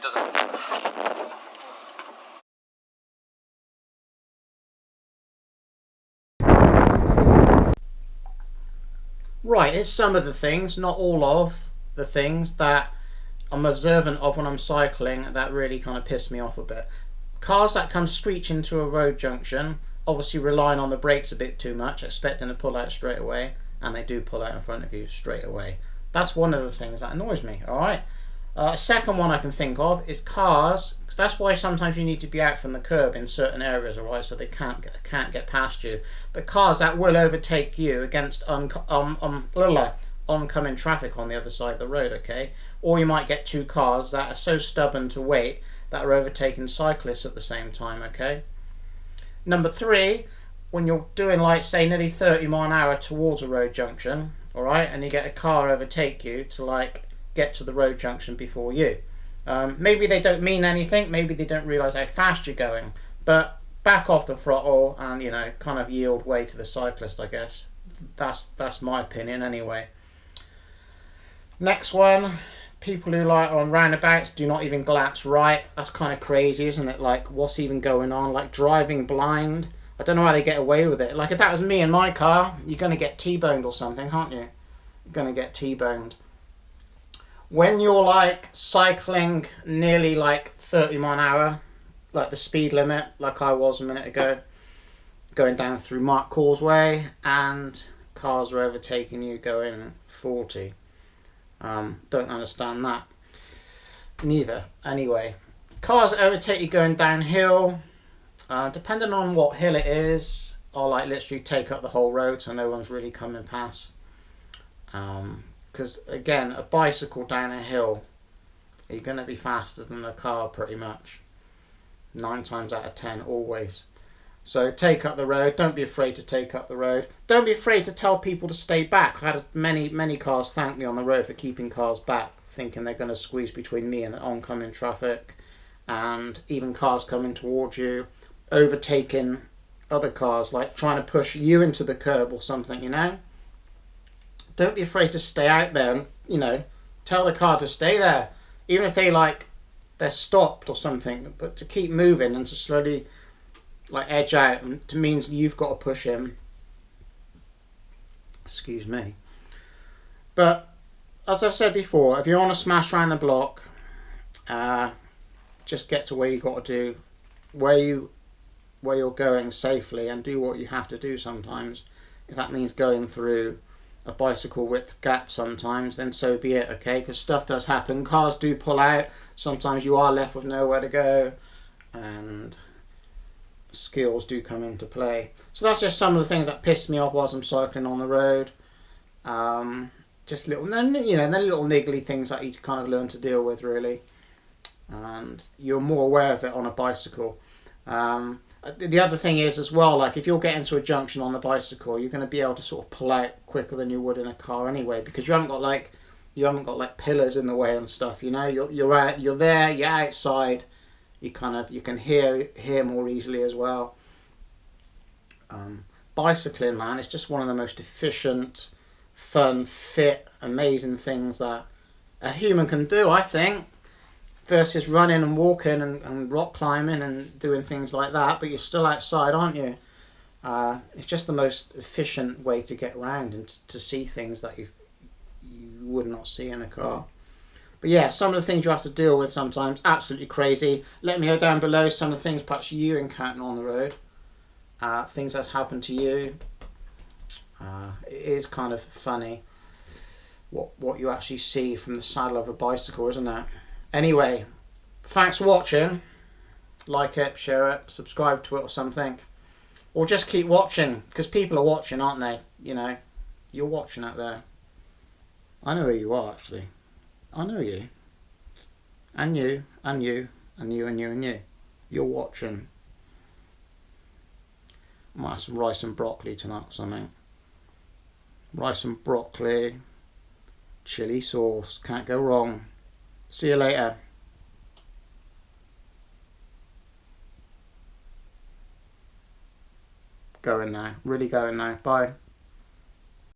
doesn't. Right, here's some of the things, not all of the things that I'm observant of when I'm cycling that really kind of piss me off a bit. Cars that come screeching to a road junction, obviously relying on the brakes a bit too much, expecting to pull out straight away, and they do pull out in front of you straight away. That's one of the things that annoys me, alright? A second one I can think of is cars. That's why sometimes you need to be out from the curb in certain areas, alright, so they can't get past you. But cars that will overtake you against oncoming traffic on the other side of the road, okay? Or you might get two cars that are so stubborn to wait that are overtaking cyclists at the same time, okay? Number three, when you're doing, like, say, nearly 30 mile an hour towards a road junction, alright, and you get a car overtake you to, like, get to the road junction before you. Maybe they don't mean anything, maybe they don't realise how fast you're going, but back off the throttle and, you know, kind of yield way to the cyclist, I guess. That's my opinion anyway. Next one, people who like on roundabouts do not even glance right. That's kind of crazy, isn't it? Like, what's even going on? Like driving blind. I don't know how they get away with it. Like, if that was me in my car, you're going to get T-boned or something, aren't you? You're going to get T-boned. When you're like cycling nearly like 30 mile an hour, like the speed limit, like I was a minute ago, going down through Mark Causeway, and cars are overtaking you going 40. Don't understand that. Neither. Anyway, cars that overtake you going downhill, depending on what hill it is, I'll like literally take up the whole road so no one's really coming past. Because again, a bicycle down a hill, you're going to be faster than a car pretty much. 9 times out of 10, always. So take up the road. Don't be afraid to take up the road. Don't be afraid to tell people to stay back. I had many cars thank me on the road for keeping cars back, thinking they're going to squeeze between me and the oncoming traffic. And even cars coming towards you, overtaking other cars, like trying to push you into the curb or something, you know. Don't be afraid to stay out there and, you know, tell the car to stay there. Even if they're stopped or something, but to keep moving and to slowly like edge out, and to means you've got to push him. Excuse me. But as I've said before, if you want to smash around the block, just get to where you got to do, where you're going safely, and do what you have to do sometimes. If that means going through a bicycle width gap sometimes, then so be it, okay? Because stuff does happen. Cars do pull out. Sometimes you are left with nowhere to go, and skills do come into play. So that's just some of the things that piss me off whilst I'm cycling on the road. Just little, you know, then little niggly things that you kind of learn to deal with, really. And you're more aware of it on a bicycle. The other thing is as well, like if you're getting to a junction on the bicycle, you're going to be able to sort of pull out quicker than you would in a car anyway, because you haven't got like pillars in the way and stuff. You know, you're there, you're outside. You can hear more easily as well. Bicycling, man, it's just one of the most efficient, fun, fit, amazing things that a human can do, I think. Versus running and walking and rock climbing and doing things like that, but you're still outside, aren't you? It's just the most efficient way to get around and to see things that you would not see in a car. But yeah, some of the things you have to deal with sometimes, absolutely crazy. Let me know down below some of the things perhaps you encounter on the road. Things that's happened to you. It is kind of funny what you actually see from the saddle of a bicycle, isn't it? Anyway, thanks for watching. Like it, share it, subscribe to it or something. Or just keep watching, because people are watching, aren't they? You know, you're watching out there. I know who you are, actually. I know you. And you, and you, and you, and you, and you. You're watching. I might have some rice and broccoli tonight or something. Rice and broccoli. Chili sauce. Can't go wrong. See you later. Going now. Really going now. Bye.